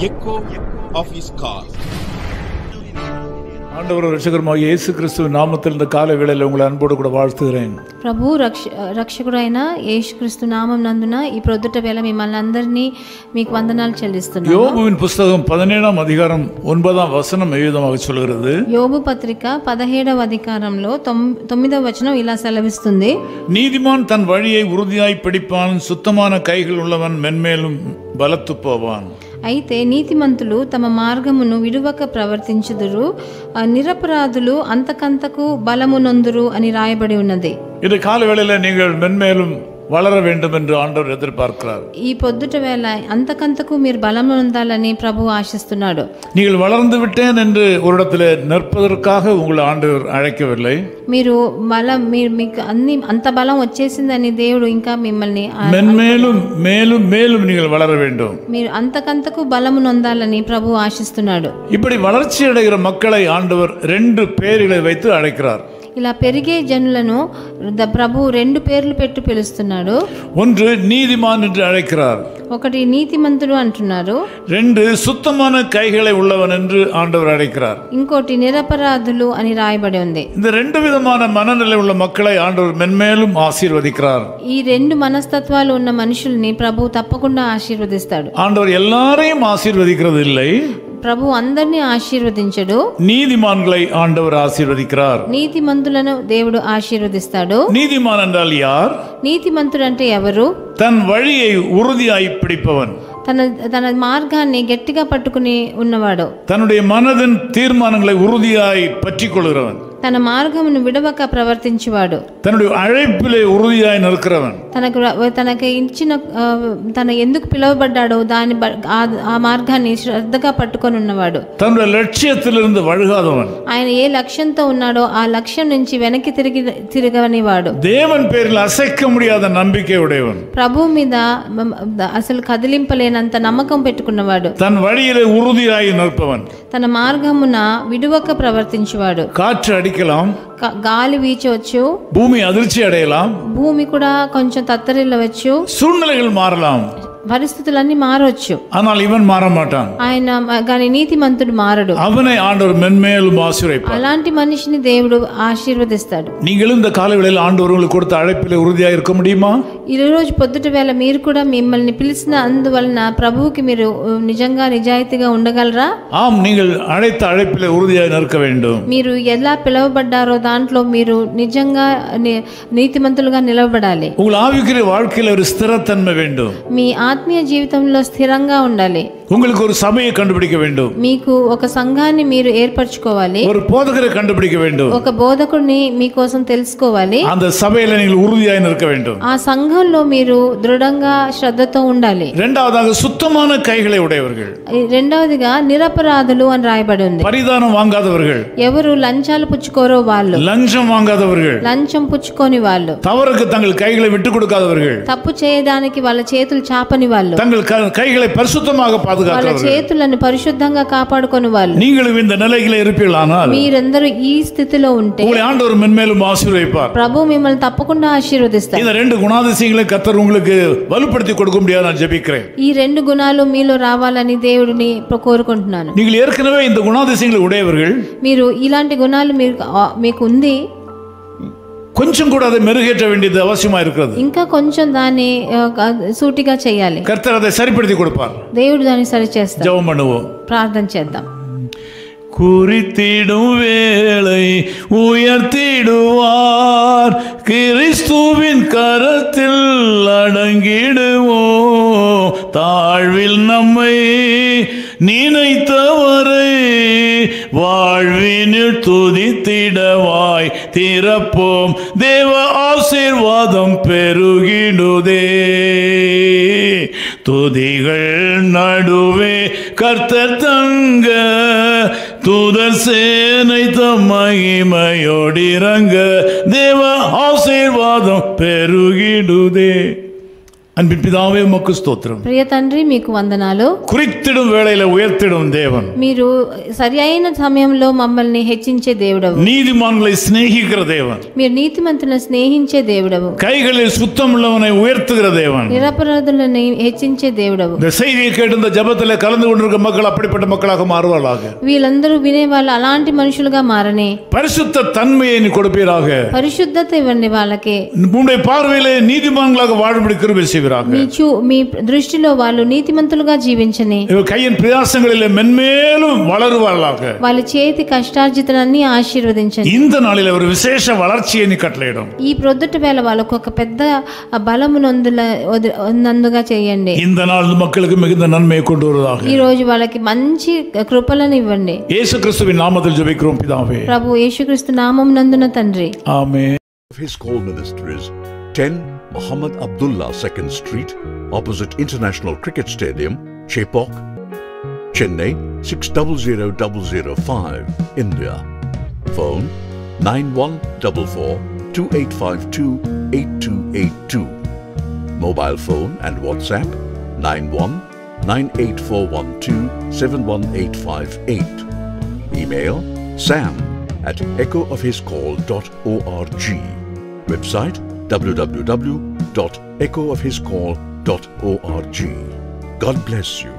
echo of his call. ஆண்டவர் ரட்சகருமாகிய இயேசு கிறிஸ்துவின் நாமத்தில் இந்த காலை வேளையில் உங்களை அன்போடு கூட வாழ்த்துகிறேன். ప్రభు రక్షకుడైన యేసుక్రీస్తు నామం నందున ఈ ప్రొద్దుట వేళ మిమ్మల్ని అందరినీ మీకు వందనాలు చెల్లిస్తున్నాను. யோபுவின் புத்தகம் 17ஆம் அதிகாரம் 9ஆம் வசனம் விதமாக சொல்கிறது. యోబు పత్రిక 17వ అధికారంలో 9వ వచనం ఇలా సెలవిస్తుంది. நீதிமான் தன் வழியை உறுதியாய் பிடிப்பான், சுத்தமான கைகள் உள்ளவன் மென்மேலும் பலத்து போவான். అయితే నీతిమంతులు తమ మార్గమును విడువక ప్రవర్తించుదురు, నిరపరాధులు అంతకంతకు బలమునొందురు అని రాయబడి ఉన్నది. இந்த கால வேளையில நீங்கள் மென்மேலும் வளர வேண்டும் என்று ஆண்டவர் எதிர்பார்க்கிறார். ఈ పొద్దుట వేళ అంతకంతకు మీరు బలం పొందాలని ప్రభు ఆశిస్తున్నాడు. நீங்கள் வளர்ந்து விட்டேன் என்று ஒரு இடத்துல நிற்பதற்காக உங்களை ஆண்டவர் அழைக்கவில்லை. మీరు మీకు అన్ని అంత బలం వచ్చేసిందని దేవుడు ఇంకా మిమ్మల్ని மென்மேலும் மேலும் மேலும் நீங்கள் வளர வேண்டும். మీరు అంతకంతకు బలము నొందాలని ప్రభు ఆశిస్తున్నాడు. இப்படி வளர்ச்சி அடைகிற மக்களை ஆண்டவர் 2 பேர்களை வைத்து அழைக்கிறார். ఇలా పెరిగే జనులను ప్రభు 2 పేర్లు పెట్టి పిలుస్తున్నాడు. ஒன்று நீதிமான் என்று அழைக்கிறார். ఒకటి నీతిమంతుడు అంటున్నారు. 2 சுத்தமான கைகளை உள்ளவன் என்று ஆண்டவர் அழைக்கிறார். ఇంకోటి నిరపరాధులు అని రాయబడి ఉంది. இந்த 2 விதமான மனநிலை உள்ள மக்களை ஆண்டவர் மென்மேலும் ஆசீர்வதிக்கிறார். ఈ 2 మనస్తత్వాలు ఉన్న మనుషుల్ని ప్రభు తప్పకుండా ఆశీర్వదిస్తాడు. ஆண்டவர் எல்லாரையும் ஆசீர்வதிக்கிறது இல்லை. ప్రభు అందరినీ ఆశీర్వదించడు. நீதிமான்களை ஆண்டவர் ஆசீர்வதிக்கிறார். నీతిమంతులను దేవుడు ఆశీర్వదిస్తాడు. நீதிமான் என்றால் யார்? నీతిమంతుడు అంటే ఎవరు? தன் வழியை உறுதியாய் பிடிப்பவன், తన మార్గాన్ని గట్టిగా పట్టుకుని ఉన్నవాడు, தன்னுடைய மனதின் தீர்மானங்களை உறுதியாய் பற்றிக் கொள்கிறவன், తన మార్గమును విడవక ప్రవర్తించేవాడు, தன்னுடைய அழைப்பிலே உறுதியாய் நிற்கிறவன், తనకి ఇచ్చిన తన ఎందుకు పిలువబడ్డాడో దాని ఆ మార్గాన్ని శ్రద్ధగా పట్టుకొని ఉన్నవాడు, தன்னுடைய லட்சியத்திலிருந்து வழுகாதவன், ఆయన ఏ లక్ష్యంతో ఉన్నాడో ఆ లక్ష్యం నుంచి వెనక్కి తిరగనివాడు, தேவன் பேரில் அசைக்க முடியாத நம்பிக்கை உடையவன், ప్రభు మీద అసలు కదిలింపలేనంత నమ్మకం పెట్టుకున్నవాడు, தன் வழியிலே உறுதியாய் நிற்பவன், తన మార్గమున విడువక ప్రవర్తించేవాడు. காற்று அடிக்கலாம், గాలి వీచవచ్చు, பூமி அதிர்ச்சி அடையலாம், భూమి కూడా కొంచెం తత్తరిల్లవచ్చు, சூழ்நிலைகள் மாறலாம், పరిస్థితులన్నీ మారవచ్చు, ஆனால் இவன் மாற மாட்டான். ఆయన గాని నీతిమంతుడు మారడు. அவனை ஆண்டவர் மென்மேலும் ஆசீர்வதிப்பார். అలాంటి మనిషిని దేవుడు ఆశీర్వదిస్తాడు. நீங்களும் இந்த காலவேளையில் ஆண்டவர் உங்களுக்கு கொடுத்த அழைப்பிலே உறுதியாக இருக்க முடியுமா? ఈ రోజు పొద్దుట వేళ మీరు కూడా మిమ్మల్ని పిలిచిన అందువలన ప్రభువుకి మీరు నిజంగా నిజాయితీగా ఉండగలరా? ஆம், நீங்கள் அழைத்த அழைப்பிலே உறுதியாக நிற்க வேண்டும். మీరు ఎలా పిలువబడ్డారో దాంట్లో మీరు నిజంగా నీతిమంతులుగా నిలవబడాలి. உங்கள் ஆவிக்குரிய வாழ்க்கையில் ஒரு ஸ்திரத்தன்மை வேண்டும். మీ ఆత్మీయ జీవితంలో స్థిరంగా ఉండాలి. உங்களுக்கு ஒரு சபையை கண்டுபிடிக்க வேண்டும். మీకు ఒక సంఘాన్ని మీరు ఏర్పరచుకోవాలి. ஒரு போதகரை கண்டுபிடிக்க வேண்டும். ఒక బోధకుడిని మీకోసం తెలుసుకోవాలి. அந்த சபையில நீங்கள் உறுதியாக நிற்க வேண்டும். ఆ సంఘంలో మీరు దృఢంగా శ్రద్ధతో ఉండాలి. இரண்டாவதாக சுத்தமான கைகளை உடையவர்கள். రెండవదిగా నిరపరాధులు అని రాయబడి ఉంది. பரிதானம் வாங்காதவர்கள். ఎవరు లంచాలు పుచ్చుకోరో వాళ్ళు. லஞ்சம் வாங்காதவர்கள். లంచం పుచ్చుకోని వాళ్ళు. தவறுக்கு தங்கள் கைகளை விட்டு கொடுக்காதவர்கள். తప్పు చేయడానికి వాళ్ళ చేతులు చాపని వాళ్ళు. தங்கள் கைகளை பரிசுத்தமாக వాళ్ళ చేతులను పరిశుద్ధంగా కాపాడుకొని వాళ్ళు. நீங்களும் இந்த நிலையில இருப்பீர்களானால் మీరందరూ ఈ స్థితిలో ఉంటే உங்களை ஆண்டவர் மென்மேலும் ஆசீர்வதிப்பார். ప్రభు మిమ్మల్ని తప్పకుండా ఆశీర్వదిస్తాడు. இந்த 2 குணாதிசயங்களை கர்த்தர் உங்களுக்கு வலுப்படுத்தி கொடுக்க முடியாது நான் ஜெபிக்கிறேன். ఈ 2 గుణాలు మీలో రావాలని దేవుడిని కోరుకుంటున్నాను. நீங்கள் ஏற்கனவே இந்த குணாதிசயங்களை உடையவர்கள். మీరు ఇలాంటి గుణాలు మీకు ఉంది, கொஞ்சம் கூட அதை மெருகேற்ற வேண்டியது அவசியமா இருக்கிறது. ఇంకా కొంచెం దాన్ని సూటిగా చేయాలి. கர்த்தர் அதை சரிப்படுத்தி கொடுப்பார். దేవుడు దాన్ని సరి చేస్తాడు. ஜெபம் பண்ணுவோம், ప్రార్థన చేద్దాం. குறித்திடும் வேளை உயர்த்திடுவார், கிறிஸ்துவின் கரத்தில் அடங்கிடுவோம். தாழ்வில் நம்மை நினைத்தவரை வாழ்வினில் துதித்திடவாய் திறப்போம். தேவ ஆசீர்வாதம் பெருகிடுதே. துதிகள் நடுவே கர்த்தர் தங்க, தூதர் சேனை தம் மகிமையோடிறங்க. தேவ ஆசீர்வாதம் பெருகிடுதே. அன்பின் பிதாவே உமக்கு ஸ்தோத்திரம். ప్రియ తండ్రి మీకు వందనాలు. குறித்திடும் வேளையில உயர்த்திடும் தேவன். మీరు సరి అయిన సమయంలో మమ్మల్ని హెచ్చించే దేవుడవు. நீதிமான்களை சிநேகிக்கிற தேவன். మీరు నీతిమంతులను స్నేహించే దేవుడవు. கைகளில் சுத்தம் உள்ளவனை உயர்த்துகிற தேவன். నిరపరాధులను హెచ్చించే దేవుడవు. இந்த செய்தியை கேட்டு இந்த ஜெபத்தில் கலந்து கொண்டிருக்கிற மக்கள் அப்படிப்பட்ட மக்களாக மாறுவார்களாக. వీళ్ళందరూ వినే వాళ్ళు అలాంటి మనుషులుగా మారనే. பரிசுத்த தன்மையை நீ கொடுப்பீராக. పరిశుద్ధత ఇవ్వండి వాళ్ళకి. உம்முடைய பார்வையிலே நீதிமான்களாக வாழும்படி கிருபை செய்வீராக. మీ దృష్టిలో వాళ్ళు నీతిమంతులుగా జీవించని. கையின் பிரயாசங்களிலே மென்மேலும் வளருவார்களாக. వాళ్ళ చేతి కష్టార్జితనాన్ని ఆశీర్వదించండి. இந்த நாளில் ஒரு விசேஷ வளர்ச்சியை நீ கட்டளையிடும். ఈ ప్రొద్దుట వేళ వాళ్ళకు ఒక పెద్ద బలము నందుగా చేయండి. இந்த நாள் மக்களுக்கு மிகுந்த நன்மையை கொண்டு வருவதாக. ఈ రోజు వాళ్ళకి మంచి కృపలను ఇవ్వండి. యేసు క్రీస్తుவின் நாமத்தில் ஜெபிக்கிறோம் பிதாவே. ప్రభు యేసుక్రీస్తు నామం నందున తండ్రి. ఆమేన్. His call ministries 10 Muhammad Abdullah 2nd Street, opposite International Cricket Stadium, Chepauk, Chennai 600005, India. Phone 914428528282. Mobile phone and WhatsApp 919841271858. Email sam@echoofhiscall.org. Website www.echoofhiscall.org. God bless you.